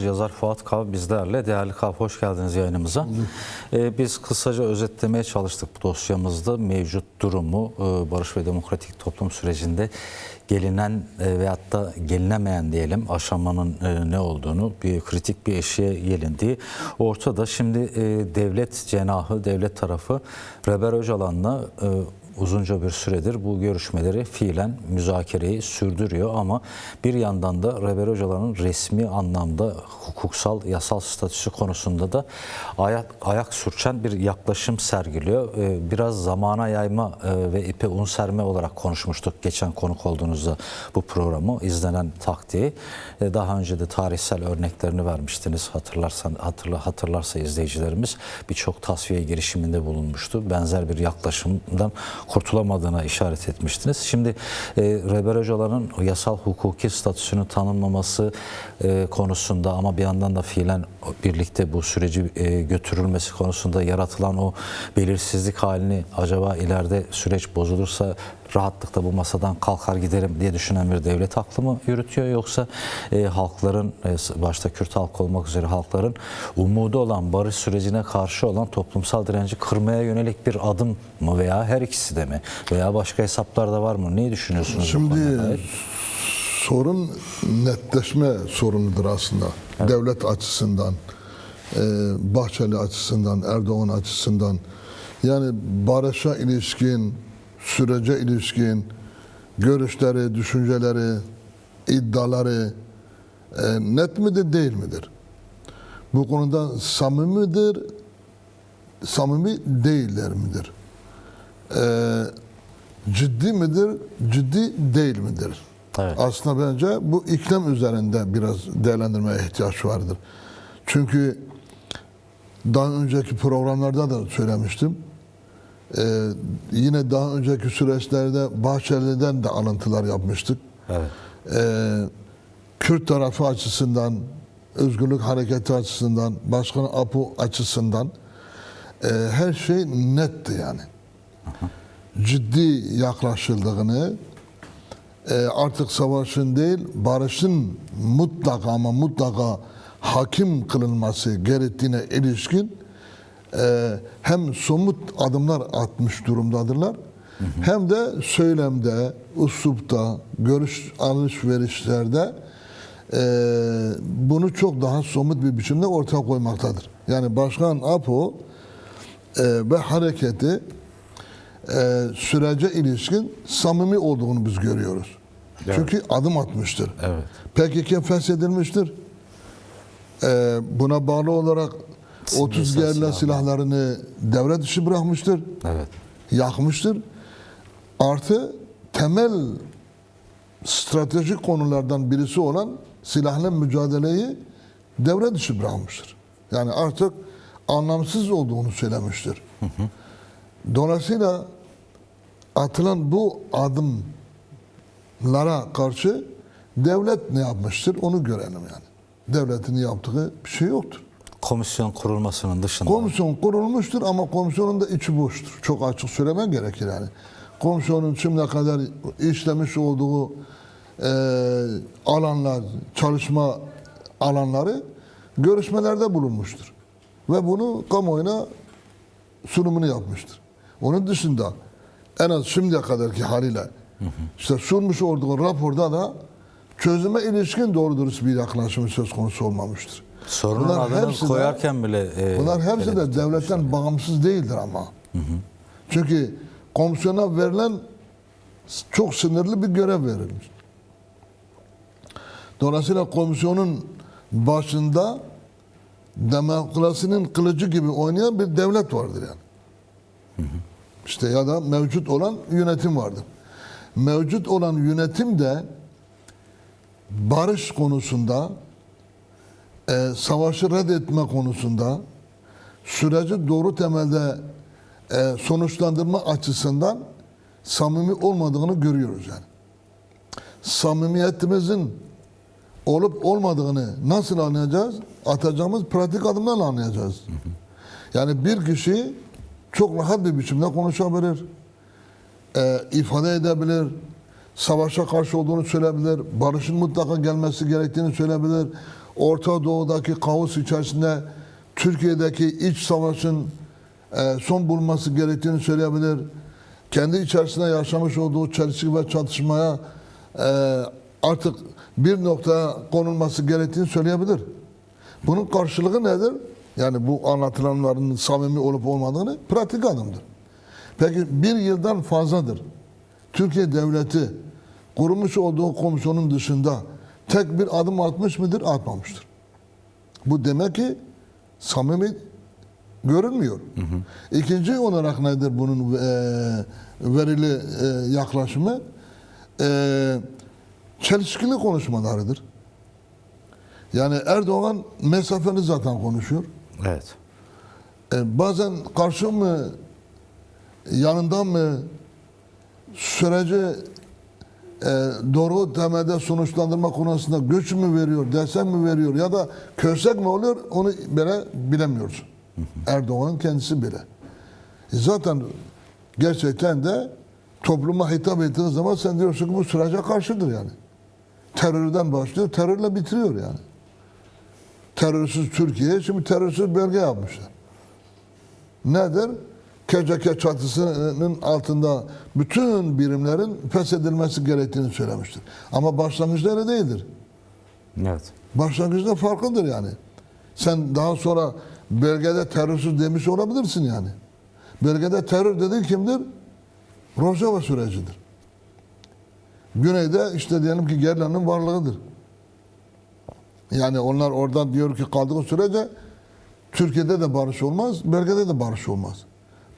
yazar Fuat Kav bizlerle. Değerli Kav, hoş geldiniz yayınımıza. Biz kısaca özetlemeye çalıştık bu dosyamızda mevcut durumu, barış ve demokratik toplum sürecinde gelinen veyahut da gelinemeyen diyelim aşamanın ne olduğunu, bir kritik bir eşiğe gelindiği ortada. Şimdi devlet cenahı, devlet tarafı Reber Öcalan'la uzunca bir süredir bu görüşmeleri fiilen müzakereyi sürdürüyor ama bir yandan da Reber Öcalan'ın resmi anlamda hukuksal, yasal statüsü konusunda da ayak sürçen bir yaklaşım sergiliyor. Biraz zamana yayma ve ipe un serme olarak konuşmuştuk geçen konuk olduğunuzda bu programı, izlenen taktiği. Daha önce de tarihsel örneklerini vermiştiniz. Hatırlarsa izleyicilerimiz birçok tasfiye girişiminde bulunmuştu. Benzer bir yaklaşımdan kurtulamadığına işaret etmiştiniz. Şimdi Reber Öcalan'ın yasal hukuki statüsünü tanınmaması konusunda ama bir yandan da fiilen birlikte bu süreci götürülmesi konusunda yaratılan o belirsizlik halini, acaba ileride süreç bozulursa rahatlıkla bu masadan kalkar giderim diye düşünen bir devlet aklı mı yürütüyor, yoksa halkların, başta Kürt halkı olmak üzere halkların umudu olan, barış sürecine karşı olan toplumsal direnci kırmaya yönelik bir adım mı, veya her ikisi de mi, veya başka hesaplar da var mı? Neyi düşünüyorsunuz? Şimdi sorun netleşme sorunudur aslında. Evet. Devlet açısından, Bahçeli açısından, Erdoğan açısından. Yani barışa ilişkin, sürece ilişkin görüşleri, düşünceleri, iddiaları net midir, değil midir? Bu konuda samimidir, samimi değiller midir? Ciddi midir, ciddi değil midir? Evet. Aslında bence bu iklim üzerinde biraz değerlendirmeye ihtiyaç vardır. Çünkü daha önceki programlarda da söylemiştim. Yine daha önceki süreçlerde Bahçeli'den de alıntılar yapmıştık. Evet. Kürt tarafı açısından, Özgürlük Hareketi açısından, Başkan Apo açısından her şey netti yani. Aha. Ciddi yaklaşıldığını, artık savaşın değil, barışın mutlaka ama mutlaka hakim kılınması gerektiğine ilişkin hem somut adımlar atmış durumdadırlar, hı hı, hem de söylemde, üslupta, görüş alışverişlerde bunu çok daha somut bir biçimde ortaya koymaktadır. Yani Başkan Apo ve hareketi sürece ilişkin samimi olduğunu biz görüyoruz. Evet. Çünkü adım atmıştır. Evet. PKK feshedilmiştir. Buna bağlı olarak 30 gerilla silahlarını devre dışı bırakmıştır. Evet. Yakmıştır. Artı temel stratejik konulardan birisi olan silahla mücadeleyi devre dışı bırakmıştır. Yani artık anlamsız olduğunu söylemiştir. Hı hı. Dolayısıyla atılan bu adımlara karşı devlet ne yapmıştır onu görelim yani. Devletin yaptığı bir şey yoktur. Komisyon kurulmasının dışında. Komisyon kurulmuştur ama komisyonun da içi boştur. Çok açık söylemen gerekir yani. Komisyonun şimdiye kadar işlemiş olduğu alanlar, çalışma alanları görüşmelerde bulunmuştur. Ve bunu kamuoyuna sunumunu yapmıştır. Onun dışında en az şimdiye kadarki haliyle işte sunmuş olduğu raporda da çözüme ilişkin doğru dürüst bir yaklaşım söz konusu olmamıştır. Sorunun adını koyarken bile bunlar hepsi de devletten bağımsız değildir ama. Hı hı. Çünkü komisyona verilen çok sınırlı bir görev verilmiş. Dolayısıyla komisyonun başında demokrasinin kılıcı gibi oynayan bir devlet vardır yani. Hı hı. İşte ya da mevcut olan yönetim vardır. Mevcut olan yönetim de barış konusunda, savaşı reddetme konusunda, süreci doğru temelde sonuçlandırma açısından samimi olmadığını görüyoruz yani. Samimiyetimizin olup olmadığını nasıl anlayacağız? Atacağımız pratik adımlarla anlayacağız. Hı hı. Yani bir kişi çok rahat bir biçimde konuşabilir, ifade edebilir, savaşa karşı olduğunu söyleyebilir, barışın mutlaka gelmesi gerektiğini söyleyebilir, Orta Doğu'daki kaos içerisinde Türkiye'deki iç savaşın son bulması gerektiğini söyleyebilir. Kendi içerisinde yaşamış olduğu çelişki ve çatışmaya artık bir noktaya konulması gerektiğini söyleyebilir. Bunun karşılığı nedir? Yani bu anlatılanların samimi olup olmadığını pratik adımdır. Peki bir yıldan fazladır Türkiye Devleti kurmuş olduğu komisyonun dışında tek bir adım atmış mıdır? Atmamıştır. Bu demek ki samimi görünmüyor. İkinci olarak nedir bunun verili yaklaşımı? Çelişkili konuşmalarıdır. Yani Erdoğan mesafeli zaten konuşuyor. Evet. Bazen karşı mı, yanından mı süreci doğru temelde sonuçlandırma konusunda göç mü veriyor, destek mi veriyor ya da köstek mi oluyor onu bile bilemiyorsun. Erdoğan'ın kendisi bile. Zaten gerçekten de topluma hitap ettiği zaman sen diyorsun ki bu sürece karşıdır yani. Terörden başlıyor, terörle bitiriyor yani. Terörsüz Türkiye, şimdi terörsüz bölge yapmışlar. Nedir? KCK çatısının altında bütün birimlerin feshedilmesi gerektiğini söylemiştir. Ama başlangıçta öyle değildir. Evet. Başlangıçta farklıdır yani. Sen daha sonra bölgede terörsüz demiş olabilirsin yani. Bölgede terör dediğin kimdir? Rojava sürecidir. Güneyde işte diyelim ki gerilanın varlığıdır. Yani onlar oradan diyor ki kaldığı sürece Türkiye'de de barış olmaz, bölgede de barış olmaz.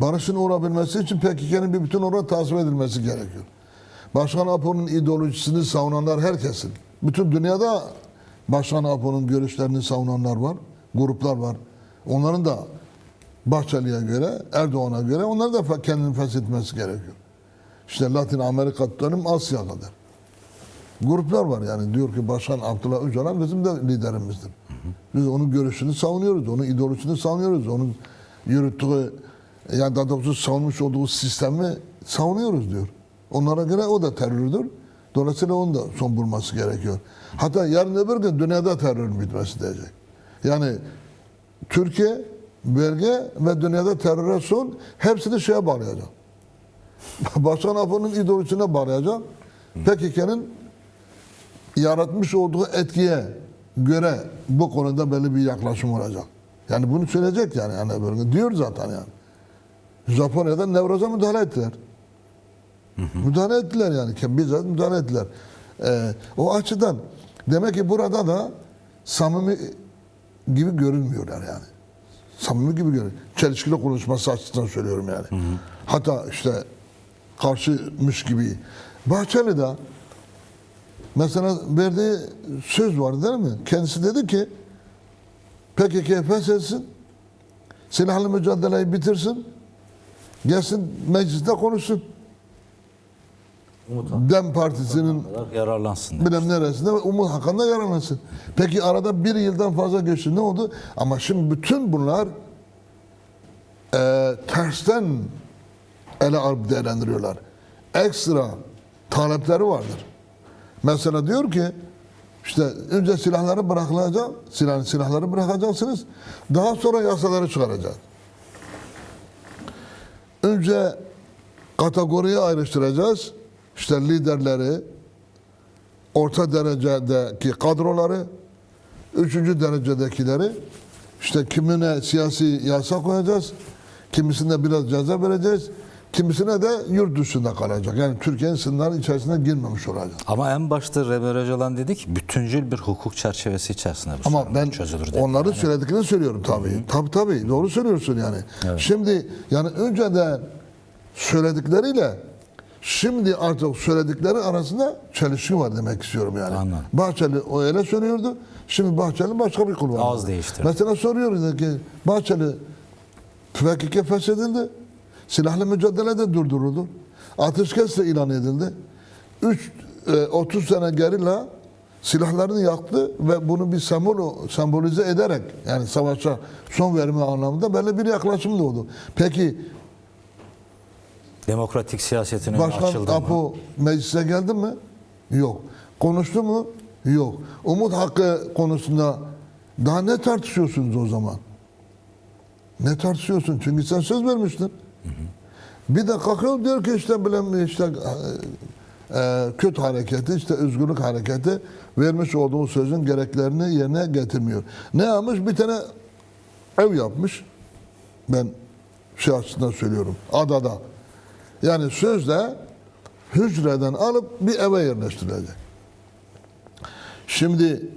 Barışın olabilmesi için PKK'nın bir bütün olarak tasvip edilmesi gerekiyor. Başkan Apo'nun ideolojisini savunanlar herkesin. Bütün dünyada Başkan Apo'nun görüşlerini savunanlar var, gruplar var. Onların da Bahçeli'ye göre, Erdoğan'a göre onların da kendini feshetmesi gerekiyor. İşte Latin Amerika tutalım Asya kadar. Gruplar var yani diyor ki Başkan Abdullah Öcalan bizim de liderimizdir. Biz onun görüşünü savunuyoruz, onun ideolojisini savunuyoruz, onun yürüttüğü yani daha doğrusu savunmuş olduğu sistemi savunuyoruz diyor. Onlara göre o da terördür. Dolayısıyla onun da son bulması gerekiyor. Hatta yarın öbür gün dünyada terörün bitmesi diyecek. Yani Türkiye, bölge ve dünyada teröre son hepsini şeye bağlayacak. Başkan Apo'nun ideolojisine bağlayacak. PKK'nın yaratmış olduğu etkiye göre bu konuda belli bir yaklaşım olacak. Yani bunu söyleyecek yani böyle diyor zaten yani. Japonya'da Nevroz'a müdahale ettiler. Müdahale ettiler yani. Bizzat müdahale ettiler. O açıdan demek ki burada da samimi gibi görünmüyorlar yani. Samimi gibi görünüyor. Çelişkili konuşması açısından söylüyorum yani. Hatta işte karşıymış gibi. Bahçeli'de mesela verdiği söz var değil mi? Kendisi dedi ki PKK'yı feshetsin, silahlı mücadeleyi bitirsin, gelsin mecliste konuşsun. Dem Partisi'nin yararlansın. bilmem neresinde Umut Hakan'da yararlansın. Peki arada bir yıldan fazla geçti. Ne oldu? Ama şimdi bütün bunlar tersten ele alıp değerlendiriyorlar. Ekstra talepleri vardır. Mesela diyor ki işte önce silahları bırakılacak, silahları bırakacaksınız. Daha sonra yasaları çıkaracağız. Önce kategoriye ayrıştıracağız. İşte liderleri, orta derecedeki kadroları, üçüncü derecedekileri, işte kimine siyasi yasa koyacağız, kimisine biraz ceza vereceğiz, kimisine de yurt dışında kalacak. Yani Türkiye'nin sınırları içerisine girmemiş olacak. Ama en başta Reber Öcalan dedi ki bütüncül bir hukuk çerçevesi içerisinde bu ama sorun ben çözülür dedi. onların söylediklerini söylüyorum tabii. Tabii doğru söylüyorsun yani. Evet. Şimdi yani önceden söyledikleriyle şimdi artık söyledikleri arasında çelişki var demek istiyorum yani. Anladım. Bahçeli o öyle söylüyordu. Şimdi Bahçeli başka bir kul var. Ağız değiştirdi. Mesela soruyoruz ki Bahçeli PKK feshedildi. Silahlı mücadele de durduruldu. Ateşkes de ilan edildi. 30 sene gerilla silahlarını yaktı ve bunu bir sembolize ederek yani savaşa son verme anlamında böyle bir yaklaşım da oldu. Peki Demokratik siyasetin önü Başkan açıldı mı? Apo meclise geldi mi? Yok. Konuştu mu? Yok. Umut hakkı konusunda Daha ne tartışıyorsunuz o zaman? Ne tartışıyorsun? Çünkü sen söz vermiştin. Bir de kalkıyor diyor ki işte bilmem işte Kürt hareketi, işte özgürlük hareketi vermiş olduğu sözün gereklerini yerine getirmiyor. Ne yapmış? Bir tane ev yapmış. Ben şey açısından söylüyorum. Adada. Yani sözle hücreden alıp bir eve yerleştirilecek. Şimdi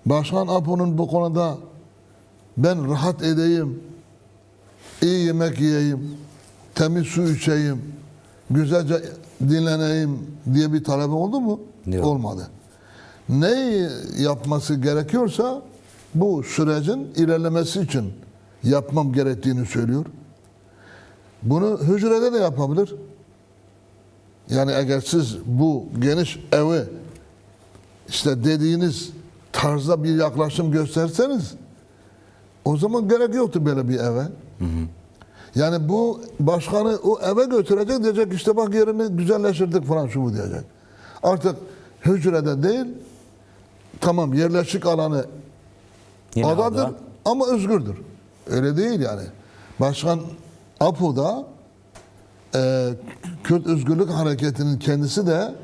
Başkan Apo'nun bu konuda ben rahat edeyim, iyi yemek yiyeyim, temiz su içeyim, güzelce dinleneyim diye bir talebi oldu mu? Yok. Olmadı. Neyi yapması gerekiyorsa bu sürecin ilerlemesi için yapmam gerektiğini söylüyor. Bunu hücrede de yapabilir. Yani eğer siz bu geniş evi işte dediğiniz tarzda bir yaklaşım gösterseniz o zaman gerek yoktu böyle bir eve. Yani bu başkanı o eve götürecek, diyecek işte bak yerini güzelleştirdik falan şu bu diyecek. Artık hücrede değil, tamam yerleşik alanı Yine adadır ada. ama özgürdür. Öyle değil yani. Başkan Apo'da Kürt Özgürlük Hareketi'nin kendisi de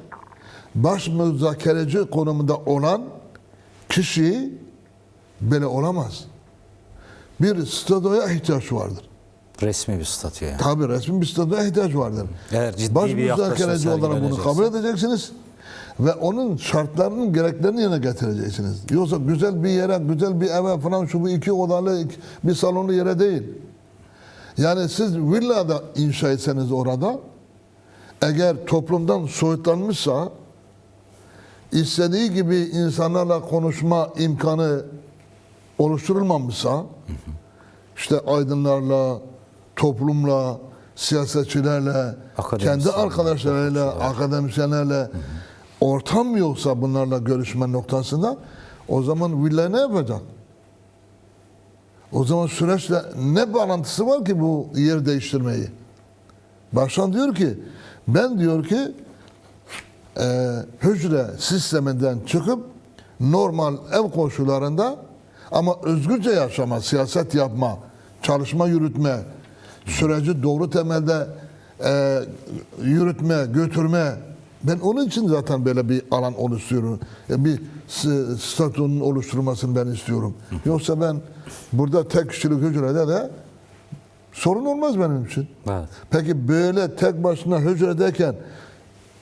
baş müzakereci konumunda olan kişi böyle olamaz. Bir statüye ihtiyaç vardır. Resmi bir statü yani. Tabii resmi bir statüye ihtiyaç vardır. Eğer ciddi Baş bir yaklaşım müzakereci olarak bunu sergilenecekse. kabul edeceksiniz ve onun şartlarının gereklerini yerine getireceksiniz. Yoksa güzel bir yere, güzel bir eve falan şu bu 2 odalı bir salonlu yere değil. Yani siz villada inşa etseniz orada eğer toplumdan soyutlanmışsa istediği gibi insanlarla konuşma imkanı oluşturulmamışsa işte aydınlarla, toplumla, siyasetçilerle, kendi arkadaşlarıyla, akademisyenlerle ortam yoksa bunlarla görüşme noktasında o zaman villa ne yapacak? O zaman süreçle ne bağlantısı var ki bu yer değiştirmeyi? Başkan diyor ki ben diyor ki hücre sisteminden çıkıp normal ev koşullarında ama özgürce yaşama, siyaset yapma, çalışma yürütme, süreci doğru temelde yürütme, götürme. Ben onun için zaten böyle bir alan oluşturuyorum. Bir statünün oluşturulmasını ben istiyorum. Yoksa ben burada tek kişilik hücrede de sorun olmaz benim için. Evet. Peki böyle tek başına hücredeyken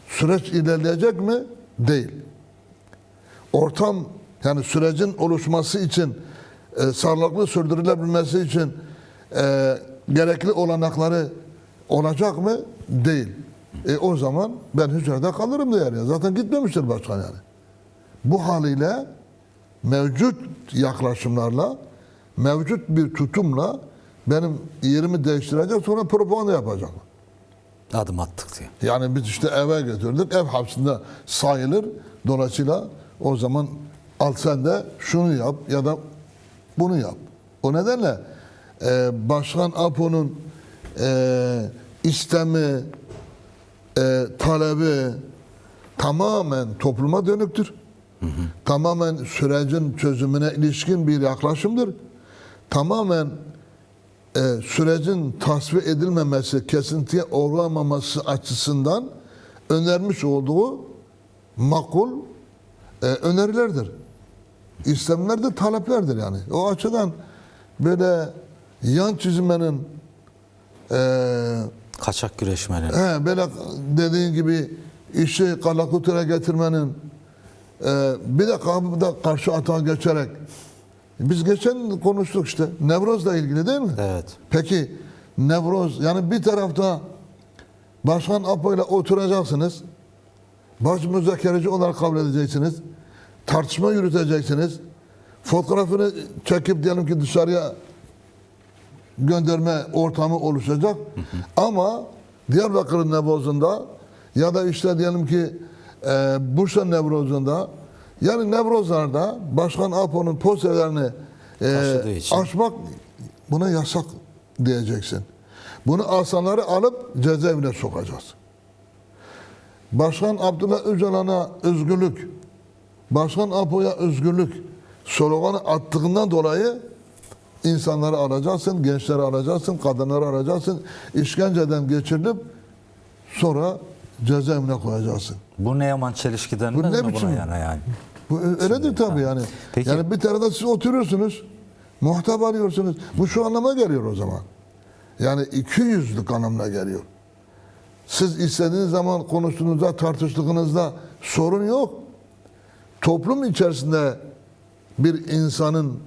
süreç ilerleyecek mi? Değil. Ortam yani sürecin oluşması için sağlıklı sürdürülebilmesi için gerekli olanakları olacak mı? Değil. O zaman ben hücrede kalırım der ya. Zaten gitmemiştir başkan yani. Bu haliyle mevcut yaklaşımlarla, mevcut bir tutumla benim yerimi değiştirecek sonra propaganda yapacak. Adım attık diye. Yani biz işte eve götürdük. Ev hapsinde sayılır. Dolayısıyla o zaman al sen de şunu yap ya da bunu yap. O nedenle Başkan Apo'nun istemi, talebi tamamen topluma dönüktür. Tamamen sürecin çözümüne ilişkin bir yaklaşımdır. Tamamen sürecin tasfiye edilmemesi, kesintiye uğramaması açısından önermiş olduğu makul önerilerdir. İstemler de taleplerdir yani. O açıdan böyle yan çizmenin Kaçak güreşmenin. böyle dediğin gibi işi kalakutura getirmenin bir de kapıda karşı atağa geçerek biz geçen konuştuk işte Nevroz'la ilgili değil mi? Evet. Peki Nevroz yani bir tarafta Başkan Apo ile oturacaksınız. Baş müzakereci olarak kabul edeceksiniz. Tartışma yürüteceksiniz. Fotoğrafını çekip diyelim ki dışarıya gönderme ortamı oluşacak. Ama Diyarbakır'ın Nevroz'unda ya da işte diyelim ki Bursa Nevroz'unda yani Nevrozlar'da Başkan Apo'nun posterlerini açmak buna yasak diyeceksin. Bunu asanları alıp cezaevine sokacağız. Başkan Abdullah Öcalan'a özgürlük, Başkan Apo'ya özgürlük sloganı attığından dolayı insanları alacaksın, gençleri alacaksın, kadınları alacaksın, işkenceden geçirilip sonra cezaevine koyacaksın. Bu ne yaman çelişki denmez Bu ne mi biçim? buna yani? Bu öyledir tabii yani. Peki. Yani bir tarafta siz oturuyorsunuz, muhatap arıyorsunuz. Bu şu anlama geliyor o zaman. Yani ikiyüzlülük anlamına geliyor. Siz istediğiniz zaman konuştuğunuzda, tartıştığınızda sorun yok. Toplum içerisinde bir insanın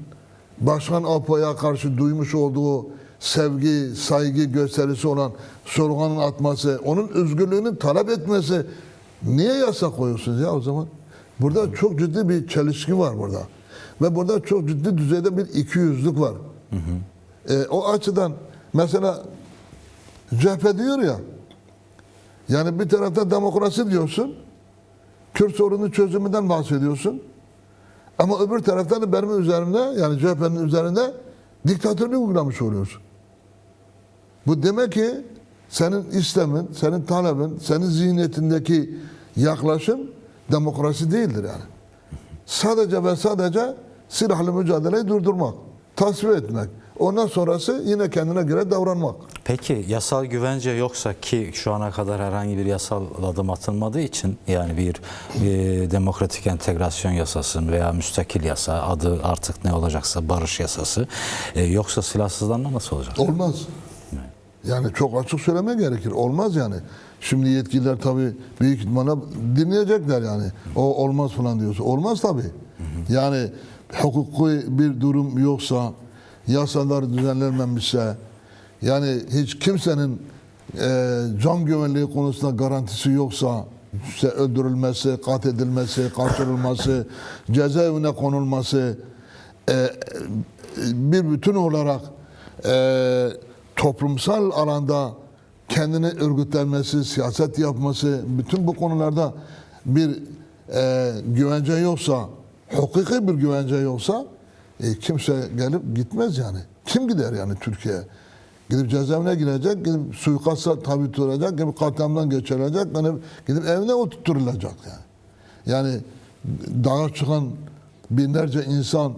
Başkan Apo'ya karşı duymuş olduğu sevgi, saygı gösterisi olan sloganın atması, onun özgürlüğünü talep etmesi niye yasak koyuyorsunuz ya o zaman? Burada çok ciddi bir çelişki var burada. Ve burada çok ciddi düzeyde bir ikiyüzlülük var. O açıdan mesela CHP diyor ya, yani bir tarafta demokrasi diyorsun, Kürt sorunu çözümünden bahsediyorsun. Ama öbür taraftan da benim üzerimde, yani CHP'nin üzerinde diktatörlük uygulamış oluyorsun. Bu demek ki senin istemin, senin talebin, senin zihniyetindeki yaklaşım demokrasi değildir yani. Sadece ve sadece silahlı mücadeleyi durdurmak, tasfiye etmek. Ondan sonrası yine kendine göre davranmak. Peki yasal güvence yoksa, ki şu ana kadar herhangi bir yasal adım atılmadığı için, yani bir demokratik entegrasyon yasası veya müstakil yasa, adı artık ne olacaksa barış yasası, yoksa silahsızlanma nasıl olacak? Olmaz. Yani çok açık söylemek gerekir. Olmaz yani. Şimdi yetkililer tabii büyük ihtimalle dinleyecekler yani. O olmaz falan diyorsa. Olmaz tabii. Yani hukuki bir durum yoksa, yasalar düzenlenmemişse, yani hiç kimsenin can güvenliği konusunda garantisi yoksa, işte öldürülmesi, katledilmesi, kaçırılması, cezaevine konulması, bir bütün olarak toplumsal alanda kendini örgütlenmesi, siyaset yapması, bütün bu konularda bir güvence yoksa, hukuki bir güvence yoksa kimse gelip gitmez yani. Kim gider yani Türkiye'ye? Gidip cezaevine girecek, gidip suikasta tabi tutulacak, gidip katliamdan geçirilecek, gidip evine oturtulacak yani. Yani dağa çıkan binlerce insan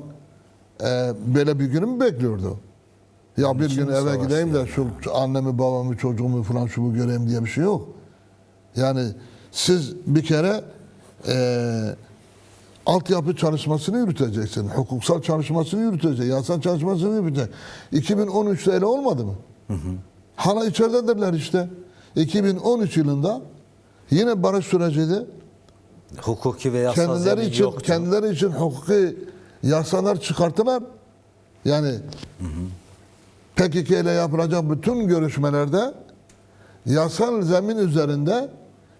böyle bir günü mü bekliyordu? Ya bir gün eve gideyim de şu annemi, babamı, çocuğumu falan şu bu göreyim diye bir şey yok. Yani siz bir kere altyapı çalışmasını yürüteceksin. Hukuksal çalışmasını yürüteceksin. Yasal çalışmasını yürüteceksin. 2013'te öyle olmadı mı? Hala içeridedirler işte. 2013 yılında yine barış süreciydi. Hukuki ve yasal zemin yoktu. Kendileri için hukuki yasalar çıkarttılar. Yani PKK ile yapılacak bütün görüşmelerde yasal zemin üzerinde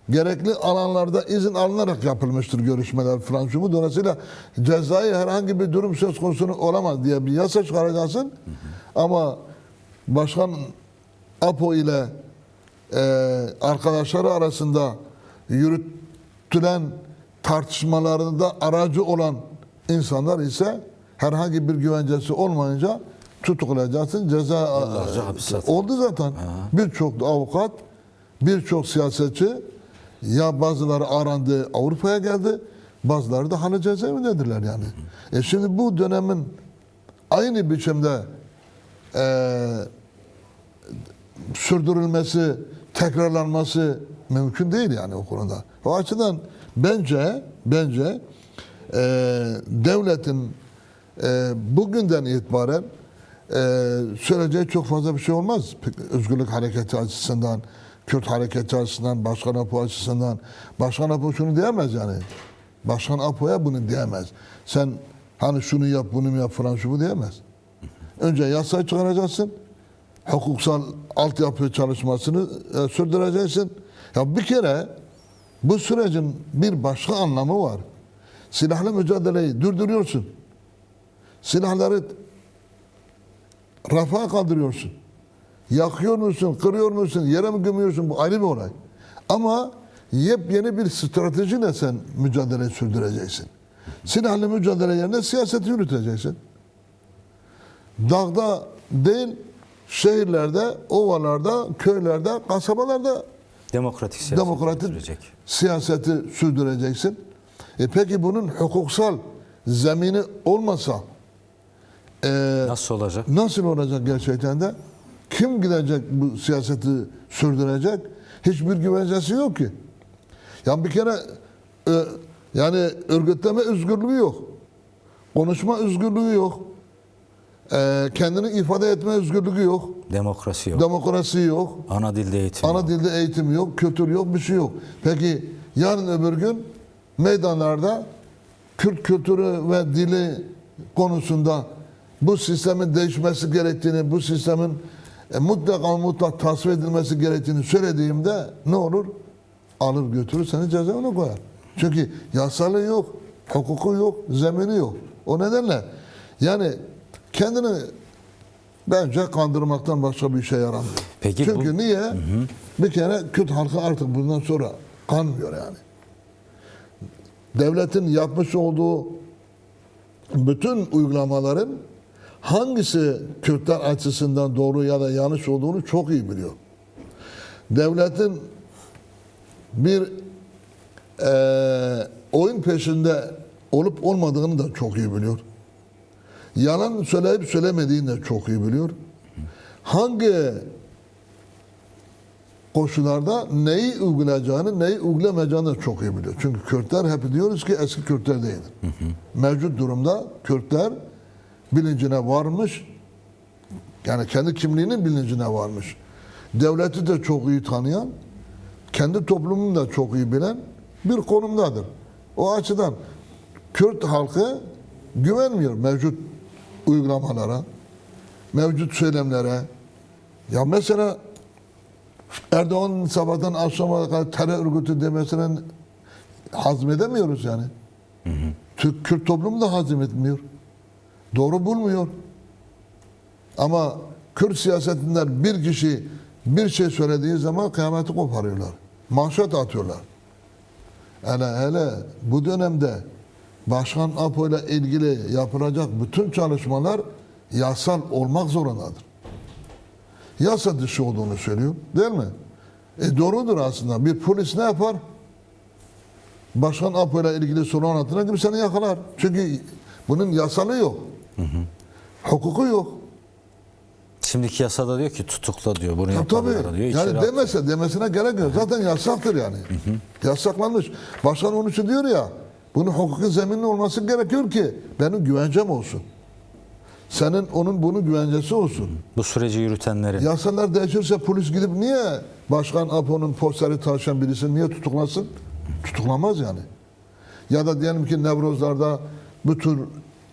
gerekli alanlarda izin alınarak yapılmıştır görüşmeler falan şu bu. Dolayısıyla cezai herhangi bir durum söz konusu olamaz diye bir yasa çıkaracaksın. Ama Başkan Apo ile arkadaşları arasında yürütülen tartışmalarında aracı olan insanlar ise herhangi bir güvencesi olmayınca tutuklayacaksın. Ceza oldu zaten. Birçok avukat, birçok siyasetçi, ya bazıları arandı, Avrupa'ya geldi, bazıları da hala cezaevindedirler yani. Şimdi bu dönemin aynı biçimde sürdürülmesi, tekrarlanması mümkün değil yani o konuda. O açıdan bence devletin bugünden itibaren söyleyeceği çok fazla bir şey olmaz. Özgürlük hareketi açısından, Kürt hareketi açısından, Başkan Apo açısından. Başkan Apo şunu diyemez yani. Başkan Apo'ya bunu diyemez. Sen hani şunu yap, bunu mu yap falan şu bu diyemez. Önce yasayı çıkaracaksın. Hukuksal altyapı çalışmasını sürdüreceksin. Ya bir kere bu sürecin bir başka anlamı var. Silahlı mücadeleyi durduruyorsun. Silahları rafa kaldırıyorsun. Yakıyor musun, kırıyor musun, yere mi gömüyorsun? Bu ayrı bir olay. Ama yepyeni bir stratejiyle sen mücadeleyi sürdüreceksin. Silahlı mücadele yerine siyaseti yürüteceksin. Dağda değil, şehirlerde, ovalarda, köylerde, kasabalarda demokratik siyaseti sürdüreceksin. Peki bunun hukuksal zemini olmasa Nasıl olacak? nasıl olacak gerçekten de? Kim gidecek bu siyaseti sürdürecek? Hiçbir güvencesi yok ki. Yani bir kere yani örgütleme özgürlüğü yok. Konuşma özgürlüğü yok. Kendini ifade etme özgürlüğü yok. Demokrasi yok. Demokrasi yok. Ana dilde eğitim Ana yok. dilde eğitim yok, kültür yok, bir şey yok. Peki yarın öbür gün meydanlarda Kürt kültürü ve dili konusunda bu sistemin değişmesi gerektiğini, bu sistemin mutlak tasvip edilmesi gerektiğini söylediğimde ne olur? Alır götürür seni cezaevine koyar. Çünkü yasalığı yok, hukuku yok, zemini yok. O nedenle yani kendini bence kandırmaktan başka bir şey yaramıyor. Peki Çünkü niye? Bir kere Kürt halkı artık bundan sonra kanmıyor yani. Devletin yapmış olduğu bütün uygulamaların hangisi Kürtler açısından doğru ya da yanlış olduğunu çok iyi biliyor. Devletin bir oyun peşinde olup olmadığını da çok iyi biliyor. Yalan söyleyip söylemediğini de çok iyi biliyor. Hangi koşullarda neyi uygulayacağını, neyi uygulamayacağını da çok iyi biliyor. Çünkü Kürtler hep diyoruz ki eski Kürtler değildir. Mevcut durumda Kürtler bilincine varmış, yani kendi kimliğinin bilincine varmış. Devleti de çok iyi tanıyan, kendi toplumunu da çok iyi bilen bir konumdadır. O açıdan Kürt halkı güvenmiyor mevcut uygulamalara, mevcut söylemlere. Ya mesela Erdoğan'ın sabahtan akşama kadar terör örgütü demesinin hazmedemiyoruz yani. Türk Kürt toplumu da hazmetmiyor. Doğru bulmuyor. Ama Kürt siyasetinden bir kişi bir şey söylediği zaman kıyameti koparıyorlar. Manşet atıyorlar. Hele bu dönemde Başkan Apo ile ilgili yapılacak bütün çalışmalar yasal olmak zorundadır. Yasa dışı olduğunu söylüyor. Değil mi? Doğrudur aslında. Bir polis ne yapar? Başkan Apo ile ilgili sorun anlatına gibi seni yakalar. Çünkü bunun yasalı yok. Hukuku yok. Şimdiki yasada diyor ki tutukla diyor. Bunu Tabii. yapanlara diyor. Yani demesine gerek yok. Zaten yasaktır yani. Yasaklanmış. Başkan onun için diyor ya, bunun hukuki zeminin olması gerekiyor ki benim güvencem olsun. Senin bunun güvencesi olsun. Bu süreci yürütenlerin. Yasalar değişirse polis gidip niye Başkan Apo'nun posteri taşıyan birisini niye tutuklasın? Tutuklamaz yani. Ya da diyelim ki Nevrozlar'da bu tür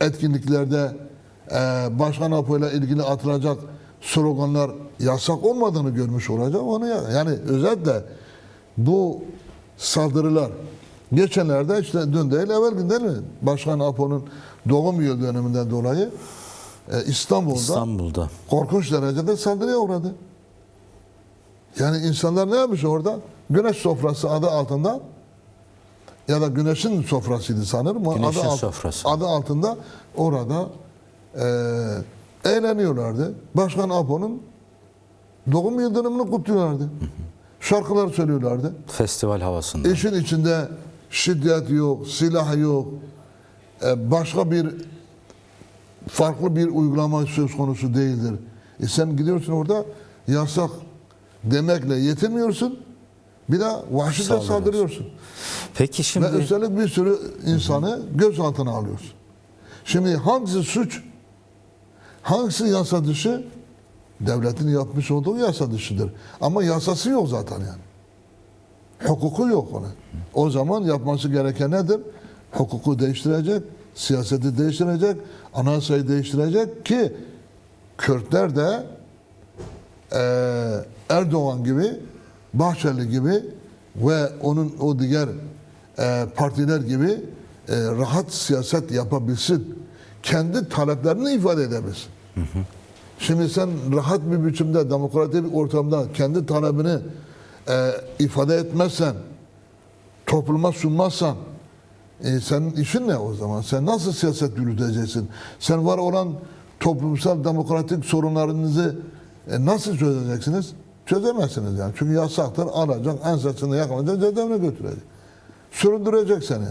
etkinliklerde Başkan Apo ile ilgili atılacak sloganlar yasak olmadığını görmüş olacak. Yani özetle bu saldırılar geçenlerde işte dün değil evvel gün değil mi? Başkan Apo'nun doğum yıl döneminden dolayı İstanbul'da korkunç derecede saldırıya uğradı. Yani insanlar ne yapmış orada? Güneş sofrası adı altında ya da güneşin sofrasıydı sanırım. Güneşin sofrası. Adı altında orada eğleniyorlardı. Başkan Apo'nun doğum yıl dönümünü kutluyorlardı. Şarkılar söylüyorlardı. Festival havasında. İşin içinde şiddet yok, silah yok, başka bir farklı bir uygulama söz konusu değildir. Sen gidiyorsun orada yasak demekle yetinmiyorsun, bir de vahşice saldırıyorsun. Peki şimdi... Ve üstelik bir sürü insanı gözaltına alıyorsun. Şimdi hangisi suç, hangisi yasa dışı? Devletin yapmış olduğu yasa dışıdır. Ama yasası yok zaten yani. Hukuku yok ona. O zaman yapması gereken nedir? Hukuku değiştirecek, siyaseti değiştirecek, anayasayı değiştirecek ki Kürtler de Erdoğan gibi, Bahçeli gibi ve o diğer partiler gibi rahat siyaset yapabilsin. Kendi taleplerini ifade edebilsin. Şimdi sen rahat bir biçimde, demokratik bir ortamda kendi talebini ifade etmezsen, topluma sunmazsan, senin işin ne o zaman? Sen nasıl siyaset yürüteceksin? Sen var olan toplumsal demokratik sorunlarınızı nasıl çözeceksiniz? Çözemezsiniz yani. Çünkü yasaktır, alacak, ensesine yakalayacak, cezaevine götürecek. Süründürecek seni yani.